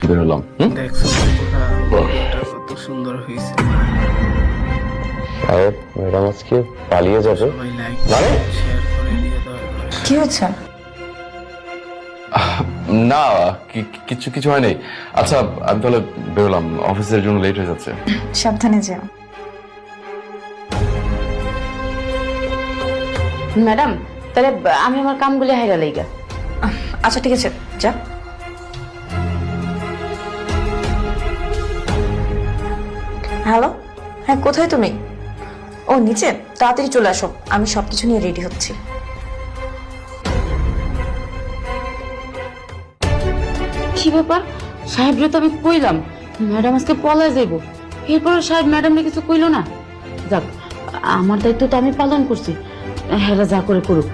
বেরোলাম। দেখছো এটা কত সুন্দর হয়েছে। সাহেব ম্যাডাম আজকে পালিয়ে যাবে। সবাই লাইক মানে? শেয়ার করে দিয়ে দাও এবার। কি হচ্ছে? না, কিছু কিছু হয় নাই। আচ্ছা আমি তাহলে বেরোলাম, অফিসের জন্য লেট হয়ে যাচ্ছে। সাবধানে যাও। ম্যাডাম তাহলে আমি আমার কামগুলি হাইরা লাইগা। আচ্ছা ঠিক আছে, যা। হ্যালো, হ্যাঁ কোথায় তুমি? ও নিচে, তাড়াতাড়ি চলে আসো, আমি সবকিছু নিয়ে রেডি হচ্ছি। কি ব্যাপার, সাহেবরে তো আমি কইলাম ম্যাডাম আজকে পলায় যাইব, এরপর সাহেব ম্যাডামরে কিছু কইলো না। যাক, আমার দায়িত্ব তো আমি পালন করছি, হেরা যা করে করুক।